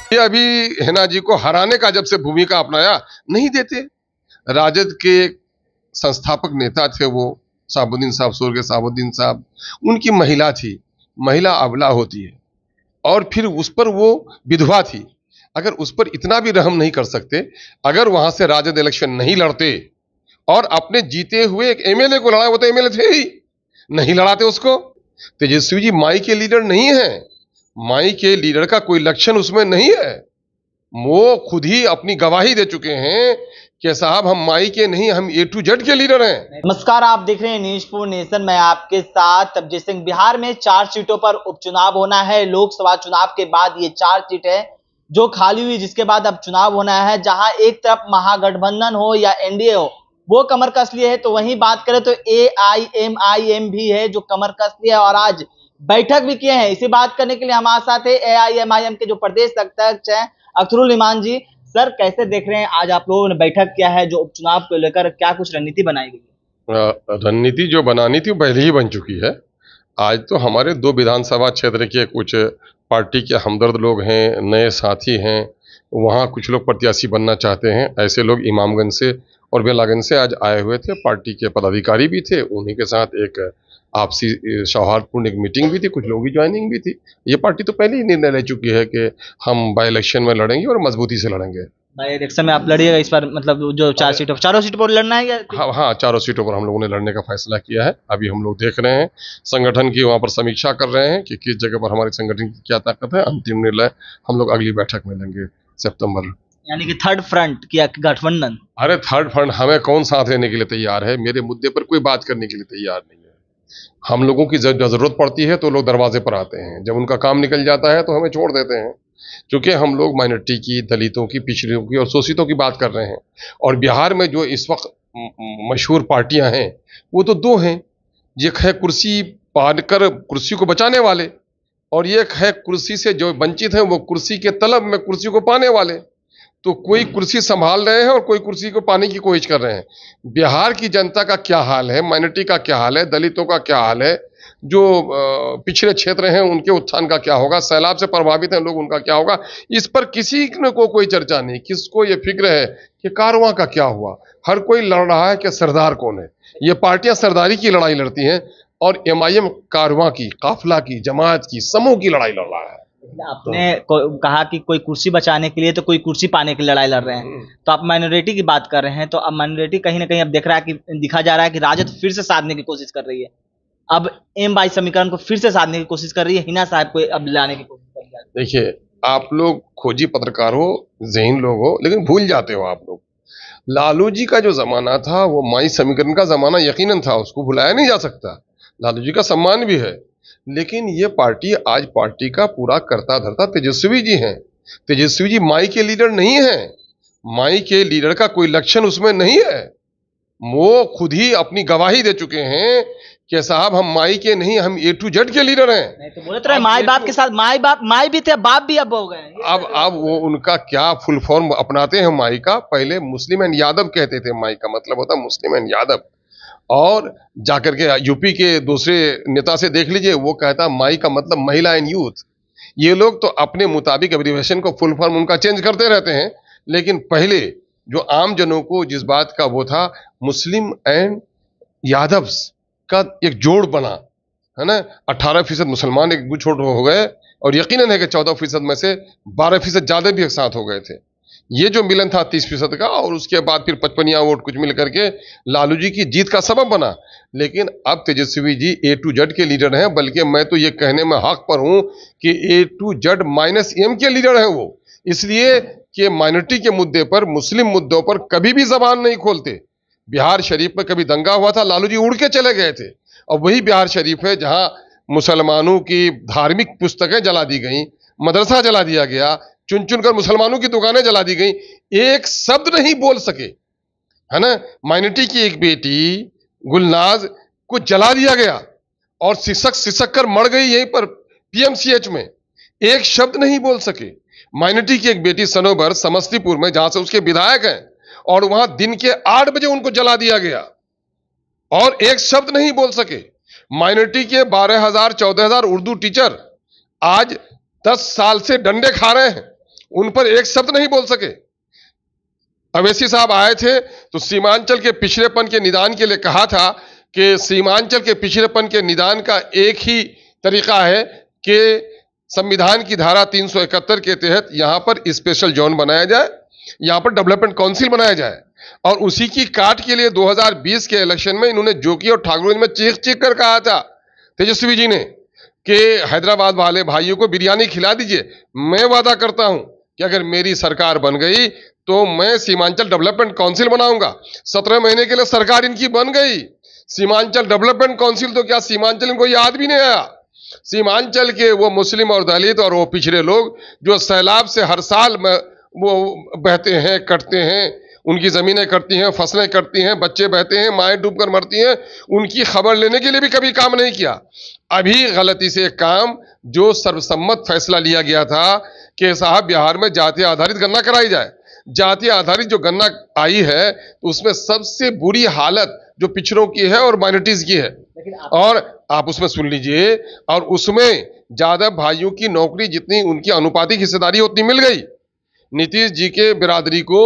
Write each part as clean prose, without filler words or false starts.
ये अभी हिना जी को हराने का जब से भूमिका अपनाया, नहीं देते। राजद के संस्थापक नेता थे वो साबुद्दीन साहब, स्वर्गीय साबुद्दीन साहब, उनकी महिला थी, महिला अबला होती है, और फिर उस पर वो विधवा थी। अगर उस पर इतना भी रहम नहीं कर सकते, अगर वहां से राजद इलेक्शन नहीं लड़ते और अपने जीते हुए एक एमएलए को लड़ा, वो तो एमएलए थे ही, नहीं लड़ाते उसको। तेजस्वी जी माई के लीडर नहीं है, माई के लीडर का कोई लक्षण उसमें नहीं है। वो खुद ही अपनी गवाही दे चुके हैं कि साहब हम माई के नहीं, हम ए टू जेड के लीडर हैं। नमस्कार, आप देख रहे हैं न्यूज़ 4 नेशन। मैं आपके साथ तबजीत सिंह। बिहार में 4 सीटों पर उपचुनाव होना है। लोकसभा चुनाव के बाद ये 4 सीट है जो खाली हुई, जिसके बाद अब चुनाव होना है। जहां एक तरफ महागठबंधन हो या एनडीए हो, वो कमर कस लिए है, तो वहीं बात करें तो एआईएमआईएम भी है जो कमर कस लिया है और आज बैठक भी किए हैं। इसी बात करने के लिए हमारे साथ है एआईएमआईएम के जो प्रदेश अध्यक्ष हैं अख्तरुल ईमान जी। सर, कैसे देख रहे हैं, आज आप लोगों ने बैठक किया है, जो उपचुनाव को लेकर क्या कुछ रणनीति बनाई गई है? रणनीति जो बनानी थी वो पहले ही बन चुकी है। आज तो हमारे 2 विधानसभा क्षेत्र के कुछ पार्टी के हमदर्द लोग हैं, नए साथी हैं, वहाँ कुछ लोग प्रत्याशी बनना चाहते हैं। ऐसे लोग इमामगंज से और बेलागंज से आज आए हुए थे। पार्टी के पदाधिकारी भी थे, उन्हीं के साथ एक आपसी सौहार्दपूर्ण एक मीटिंग भी थी, कुछ लोगों की ज्वाइनिंग भी थी। ये पार्टी तो पहले ही निर्णय ले चुकी है कि हम बाई इलेक्शन में लड़ेंगे और मजबूती से लड़ेंगे। बाई इलेक्शन में आप लड़िएगा इस बार, मतलब जो 4 सीटों, चारों सीटों पर लड़ना है या? हाँ, चारों सीटों पर हम लोगों ने लड़ने का फैसला किया है। अभी हम लोग देख रहे हैं, संगठन की वहाँ पर समीक्षा कर रहे हैं कि किस जगह पर हमारे संगठन की क्या ताकत है। अंतिम निर्णय हम लोग अगली बैठक में लेंगे सितंबर। यानी कि थर्ड फ्रंट की गठबंधन? अरे थर्ड फ्रंट हमें कौन साथ लेने के लिए तैयार है? मेरे मुद्दे पर कोई बात करने के लिए तैयार नहीं है। हम लोगों की जरूरत पड़ती है तो लोग दरवाजे पर आते हैं, जब उनका काम निकल जाता है तो हमें छोड़ देते हैं। क्योंकि हम लोग माइनॉरिटी की, दलितों की, पिछड़ों की और शोषितों की बात कर रहे हैं। और बिहार में जो इस वक्त मशहूर पार्टियां हैं वो तो 2 हैं। एक है कुर्सी पाकर कुर्सी को बचाने वाले, और एक है कुर्सी से जो वंचित हैं वो कुर्सी के तलब में कुर्सी को पाने वाले। तो कोई कुर्सी संभाल रहे हैं और कोई कुर्सी को पाने की कोशिश कर रहे हैं। बिहार की जनता का क्या हाल है, माइनॉरिटी का क्या हाल है, दलितों का क्या हाल है, जो पिछड़े क्षेत्र हैं उनके उत्थान का क्या होगा, सैलाब से प्रभावित हैं लोग उनका क्या होगा, इस पर किसी को कोई चर्चा नहीं। किसको ये फिक्र है कि कारवां का क्या हुआ? हर कोई लड़ रहा है कि सरदार कौन है। ये पार्टियां सरदारी की लड़ाई लड़ती हैं और एमआईएम कारवां की, काफिला की, जमात की, समूह की लड़ाई लड़ रहा है। आपने कहा कि कोई कुर्सी बचाने के लिए तो कोई कुर्सी पाने की लड़ाई लड़ रहे हैं, तो आप माइनॉरिटी की बात कर रहे हैं। तो अब माइनॉरिटी कहीं ना कहीं अब दिखा जा रहा है कि राजद फिर से साधने की कोशिश कर रही है। अब एम बाई समीकरण को फिर से साधने की कोशिश कर रही है, हिना साहब को अब लाने की कोशिश कर रही है। देखिए, आप लोग खोजी पत्रकार हो, ज़हीन लोग हो, लेकिन भूल जाते हो आप लोग। लालू जी का जो जमाना था वो माई समीकरण का जमाना यकीनन था, उसको भुलाया नहीं जा सकता। लालू जी का सम्मान भी है, लेकिन ये पार्टी आज पार्टी का पूरा करता धरता तेजस्वी जी हैं। तेजस्वी जी माई के लीडर नहीं है, माई के लीडर का कोई लक्षण उसमें नहीं है। वो खुद ही अपनी गवाही दे चुके हैं कि साहब हम माई के नहीं, हम ए टू जेड के लीडर हैं। नहीं तो बोले तो माई बाप के साथ, माई भी थे, बाप भी अब हो गए। अब वो उनका क्या फुल फॉर्म अपनाते हैं माई का। पहले मुस्लिम एंड यादव कहते थे, माई का मतलब होता मुस्लिम एंड यादव। और जाकर के यूपी के दूसरे नेता से देख लीजिए, वो कहता माई का मतलब महिला एंड यूथ। ये लोग तो अपने मुताबिक एब्रिविएशन को फुल फॉर्म उनका चेंज करते रहते हैं। लेकिन पहले जो आम जनों को जिस बात का वो था, मुस्लिम एंड यादव्स का एक जोड़ बना, है ना। 18% मुसलमान एक गुच्छोट हो गए, और यकीनन है कि 14% में से 12% ज्यादा भी एक साथ हो गए थे। ये जो मिलन था 30% का, और उसके बाद फिर 55 वोट कुछ मिल करके लालू जी की जीत का सबब बना। लेकिन अब तेजस्वी जी ए टू जेड के लीडर हैं, बल्कि मैं तो ये कहने में हक पर हूं कि ए टू जेड माइनस एम के लीडर हैं वो। इसलिए कि माइनॉरिटी के मुद्दे पर, मुस्लिम मुद्दों पर कभी भी जबान नहीं खोलते। बिहार शरीफ में कभी दंगा हुआ था, लालू जी उड़ के चले गए थे। और वही बिहार शरीफ है जहां मुसलमानों की धार्मिक पुस्तकें जला दी गई, मदरसा जला दिया गया, चुन चुन कर मुसलमानों की दुकानें जला दी गई, एक शब्द नहीं बोल सके, है ना। माइनॉरिटी की एक बेटी गुलनाज को जला दिया गया और सिसक कर मर गई यहीं पर पीएमसीएच में, एक शब्द नहीं बोल सके। माइनॉरिटी की एक बेटी सनोबर समस्तीपुर में, जहां से उसके विधायक हैं, और वहां दिन के 8 बजे उनको जला दिया गया और एक शब्द नहीं बोल सके। माइनॉरिटी के 12,000 14,000 उर्दू टीचर आज 10 साल से डंडे खा रहे हैं उन पर एक शब्द नहीं बोल सके। अवैसी साहब आए थे तो सीमांचल के पिछड़ेपन के निदान के लिए कहा था कि सीमांचल के पिछड़ेपन के निदान का एक ही तरीका है कि संविधान की धारा 371 के तहत यहां पर स्पेशल जोन बनाया जाए, यहां पर डेवलपमेंट काउंसिल बनाया जाए। और उसी की काट के लिए 2020 के इलेक्शन में इन्होंने जोगी और ठाकुर में चीख चीख कर कहा था तेजस्वी जी ने कि हैदराबाद वाले भाइयों को बिरयानी खिला दीजिए। मैं वादा करता हूं कि अगर मेरी सरकार बन गई तो मैं सीमांचल डेवलपमेंट काउंसिल बनाऊंगा। 17 महीने के लिए सरकार इनकी बन गई। सीमांचल डेवलपमेंट काउंसिल तो क्या सीमांचल इनको याद भी नहीं आया। सीमांचल के वो मुस्लिम और दलित और वो पिछड़े लोग जो सैलाब से हर साल वो बहते हैं, कटते हैं, उनकी जमीनें कटती हैं, फसलें कटती हैं, बच्चे बहते हैं, माएं डूबकर मरती हैं, उनकी खबर लेने के लिए भी कभी काम नहीं किया। अभी गलती से एक काम जो सर्वसम्मत फैसला लिया गया था कि साहब बिहार में जाति आधारित गणना कराई जाए। जाति आधारित जो गणना आई है तो उसमें सबसे बुरी हालत जो पिछड़ों की है और माइनॉरिटीज की है। और आप उसमें सुन लीजिए, और उसमें यादव भाइयों की नौकरी जितनी उनकी अनुपातिक हिस्सेदारी उतनी मिल गई। नीतीश जी के बिरादरी को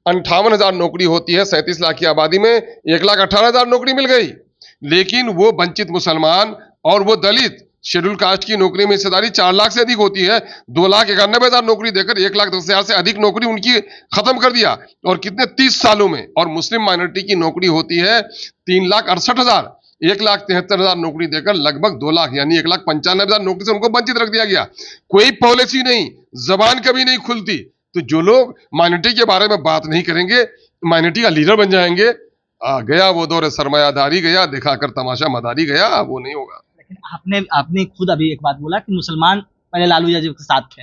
58,000 नौकरी होती है 37 लाख की आबादी में, 1,18,000 नौकरी मिल गई। लेकिन वो वंचित मुसलमान और वो दलित शेड्यूल कास्ट की नौकरी में हिस्सेदारी 4 लाख से अधिक होती है। 2,91,000 नौकरी देकर 1,10,000 से अधिक नौकरी उनकी खत्म कर दिया। और कितने 30 सालों में। और मुस्लिम माइनॉरिटी की नौकरी होती है 3,68,000, 1,73,000 नौकरी देकर लगभग 2 लाख यानी 1,95,000 नौकरी से उनको वंचित रख दिया गया। कोई पॉलिसी नहीं, जबान कभी नहीं खुलती। तो जो लोग माइनॉरिटी के बारे में बात नहीं करेंगे, माइनॉरिटी का लीडर बन जाएंगे, गया वो दौर सरमायादारी, गया दिखाकर तमाशा मदारी, गया वो नहीं होगा। लेकिन आपने खुद अभी एक बात बोला कि मुसलमान पहले लालू यादव के साथ थे,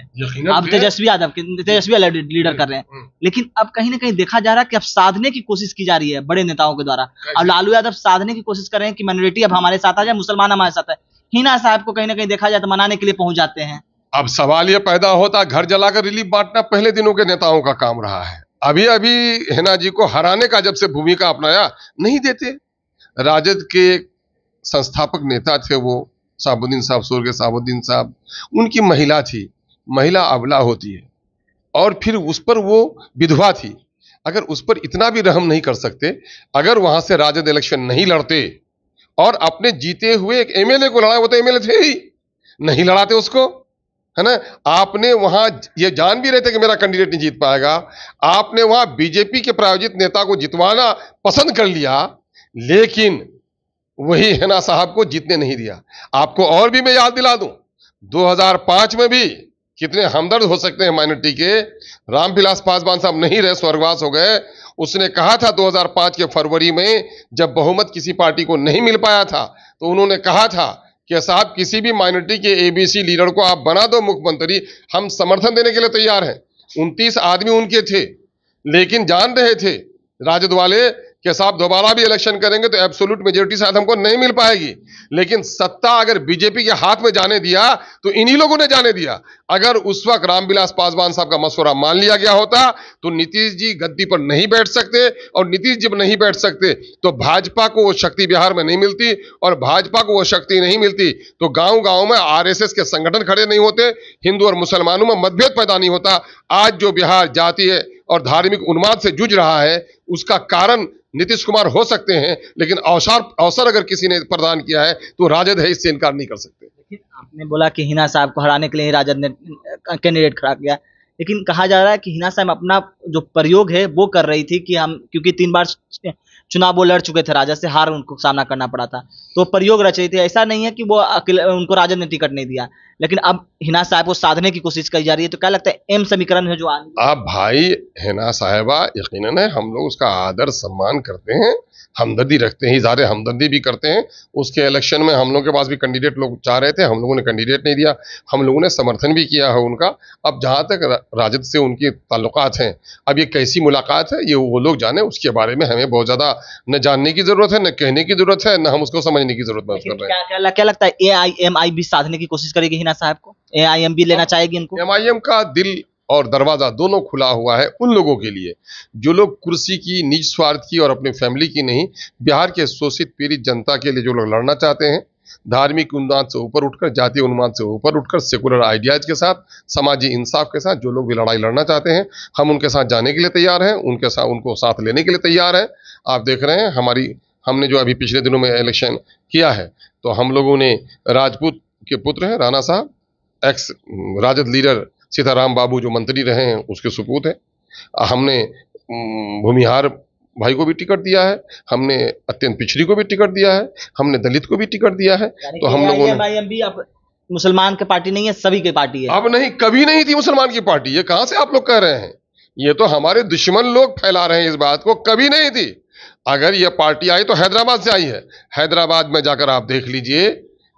अब तेजस्वी लीडर कर रहे हैं। लेकिन अब कहीं ना कहीं देखा जा रहा है कि अब साधने की कोशिश की जा रही है बड़े नेताओं के द्वारा। अब लालू यादव साधने की कोशिश कर रहे हैं कि माइनॉरिटी अब हमारे साथ आ जाए, मुसलमान हमारे साथ है। हिना साहब को कहीं ना कहीं देखा जाए तो मनाने के लिए पहुंच जाते हैं। अब सवाल ये पैदा होता, घर जलाकर रिलीफ बांटना पहले दिनों के नेताओं का काम रहा है। अभी अभी हिना जी को हराने का जब से भूमिका अपनाया, नहीं देते। राजद के संस्थापक नेता थे वो साबुद्दीन साहब, स्वर्गीय साबुद्दीन साहब, उनकी महिला थी, महिला अबला होती है, और फिर उस पर वो विधवा थी। अगर उस पर इतना भी रहम नहीं कर सकते, अगर वहां से राजद इलेक्शन नहीं लड़ते और अपने जीते हुए एक एमएलए को लड़ा, वो तो एमएलए थे ही, नहीं लड़ाते उसको, है ना। आपने वहां ये जान भी रहे थे कि मेरा कैंडिडेट नहीं जीत पाएगा, आपने वहां बीजेपी के प्रायोजित नेता को जितवाना पसंद कर लिया, लेकिन वही हिना साहब को जीतने नहीं दिया। आपको और भी मैं याद दिला दूं, 2005 में भी कितने हमदर्द हो सकते हैं माइनॉरिटी के। रामविलास पासवान साहब नहीं रहे, स्वर्गवास हो गए। उसने कहा था 2005 के फरवरी में, जब बहुमत किसी पार्टी को नहीं मिल पाया था, तो उन्होंने कहा था कि साहब किसी भी माइनॉरिटी के एबीसी लीडर को आप बना दो मुख्यमंत्री, हम समर्थन देने के लिए तैयार हैं। 29 आदमी उनके थे, लेकिन जान रहे थे राजद वाले कि साहब दोबारा भी इलेक्शन करेंगे तो एब्सोल्यूट मेजोरिटी शायद हमको नहीं मिल पाएगी, लेकिन सत्ता अगर बीजेपी के हाथ में जाने दिया तो इन्हीं लोगों ने जाने दिया। अगर उस वक्त रामविलास पासवान साहब का मशवरा मान लिया गया होता तो नीतीश जी गद्दी पर नहीं बैठ सकते, और नीतीश जब नहीं बैठ सकते तो भाजपा को वो शक्ति बिहार में नहीं मिलती, और भाजपा को वो शक्ति नहीं मिलती तो गांव गांव में आरएसएस के संगठन खड़े नहीं होते, हिंदू और मुसलमानों में मतभेद पैदा नहीं होता। आज जो बिहार जातीय और धार्मिक उन्माद से जूझ रहा है, उसका कारण नीतीश कुमार हो सकते हैं, लेकिन अवसर अगर किसी ने प्रदान किया है तो राजद है, इससे इनकार नहीं कर सकते। लेकिन आपने बोला कि हिना साहब को हराने के लिए राजद ने कैंडिडेट खड़ा किया, लेकिन कहा जा रहा है कि हिना साहब अपना जो प्रयोग है वो कर रही थी कि हम, क्योंकि 3 बार चुनाव वो लड़ चुके थे राजद से, हार उनको सामना करना पड़ा था, तो प्रयोग रच रही थी। ऐसा नहीं है कि वो उनको राजद ने टिकट नहीं दिया, लेकिन अब हिना साहब को साधने की कोशिश की जा रही है। तो क्या लगता है एम समीकरण है जो आप भाई, हिना साहिबा यकीनन है, हम लोग उसका आदर सम्मान करते हैं, हमदर्दी रखते हैं, इज़हार हमदर्दी भी करते हैं। उसके इलेक्शन में हम लोग के पास भी कैंडिडेट लोग चाह रहे थे, हम लोगों ने कैंडिडेट नहीं दिया, हम लोगों ने समर्थन भी किया है उनका। अब जहाँ तक राजद से उनके ताल्लुकात हैं, अब ये कैसी मुलाकात है ये वो लोग जाने, उसके बारे में हमें बहुत ज़्यादा न जानने की ज़रूरत है, न कहने की ज़रूरत है, न हम उसको समझने की ज़रूरत महसूस कर रहे हैं। क्या लगता है AIMI भी साधने की कोशिश करेगी हिना साहब को? AIM भी लेना चाहेगी इनको? MIM का दिल और दरवाजा दोनों खुला हुआ है उन लोगों के लिए जो लोग कुर्सी की, निज स्वार्थ की और अपनी फैमिली की नहीं, बिहार के शोषित पीड़ित जनता के लिए जो लोग लड़ना चाहते हैं, धार्मिक उन्माद से ऊपर उठकर, जातीय उन्माद से ऊपर उठकर, सेकुलर आइडियाज के साथ, समाजी इंसाफ के साथ जो लोग भी लड़ाई लड़ना चाहते हैं, हम उनके साथ जाने के लिए तैयार हैं, उनको साथ लेने के लिए तैयार हैं। आप देख रहे हैं हमने जो अभी पिछले दिनों में इलेक्शन किया है, तो हम लोगों ने राजपूत के पुत्र हैं राणा साहब, एक्स राजद लीडर सीताराम बाबू जो मंत्री रहे हैं उसके सुपूत हैं। हमने भूमिहार भाई को भी टिकट दिया है, हमने अत्यंत पिछड़ी को भी टिकट दिया है, हमने दलित को भी टिकट दिया है। तो हम लोगों ने भी अब मुसलमान की पार्टी नहीं है, सभी की पार्टी है। अब नहीं, कभी नहीं थी मुसलमान की पार्टी। ये कहां से आप लोग कह रहे हैं? ये तो हमारे दुश्मन लोग फैला रहे हैं इस बात को, कभी नहीं थी। अगर ये पार्टी आई तो हैदराबाद से आई है। हैदराबाद में जाकर आप देख लीजिए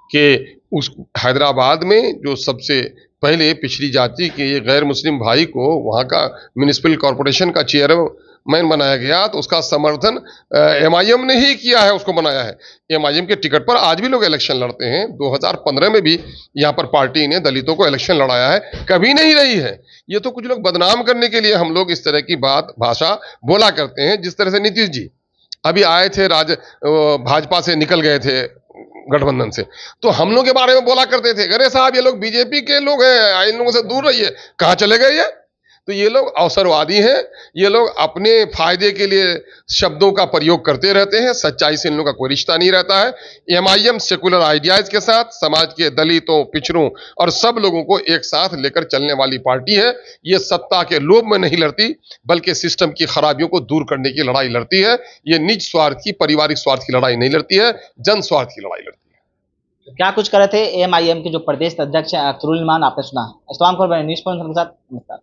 कि उस हैदराबाद में जो सबसे पहले पिछड़ी जाति के ये गैर मुस्लिम भाई को वहाँ का म्युनिसिपल कॉरपोरेशन का चेयरमैन बनाया गया, तो उसका समर्थन एमआईएम ने ही किया है, उसको बनाया है। एमआईएम के टिकट पर आज भी लोग इलेक्शन लड़ते हैं। 2015 में भी यहाँ पर पार्टी ने दलितों को इलेक्शन लड़ाया है, कभी नहीं रही है। ये तो कुछ लोग बदनाम करने के लिए हम लोग इस तरह की भाषा बोला करते हैं। जिस तरह से नीतीश जी अभी आए थे, भाजपा से निकल गए थे गठबंधन से, तो हम लोग के बारे में बोला करते थे, अरे साहब ये लोग बीजेपी के लोग हैं, इन लोगों से दूर रहिए। कहाँ चले गए ये? तो ये लोग अवसरवादी हैं, ये लोग अपने फायदे के लिए शब्दों का प्रयोग करते रहते हैं, सच्चाई से इन लोगों का कोई रिश्ता नहीं रहता है। एमआईएम सेकुलर आइडियाज के साथ समाज के दलितों, पिछड़ों और सब लोगों को एक साथ लेकर चलने वाली पार्टी है। ये सत्ता के लोभ में नहीं लड़ती, बल्कि सिस्टम की खराबियों को दूर करने की लड़ाई लड़ती है। ये निज स्वार्थ की, पारिवारिक स्वार्थ की लड़ाई नहीं लड़ती है, जन स्वार्थ की लड़ाई लड़ती है। क्या कुछ कर रहे थे एमआईएम के जो प्रदेश अध्यक्ष हैं अख्तरुल इमान, आपने सुना। इस्लाम खबर न्यूज़ के साथ नमस्कार।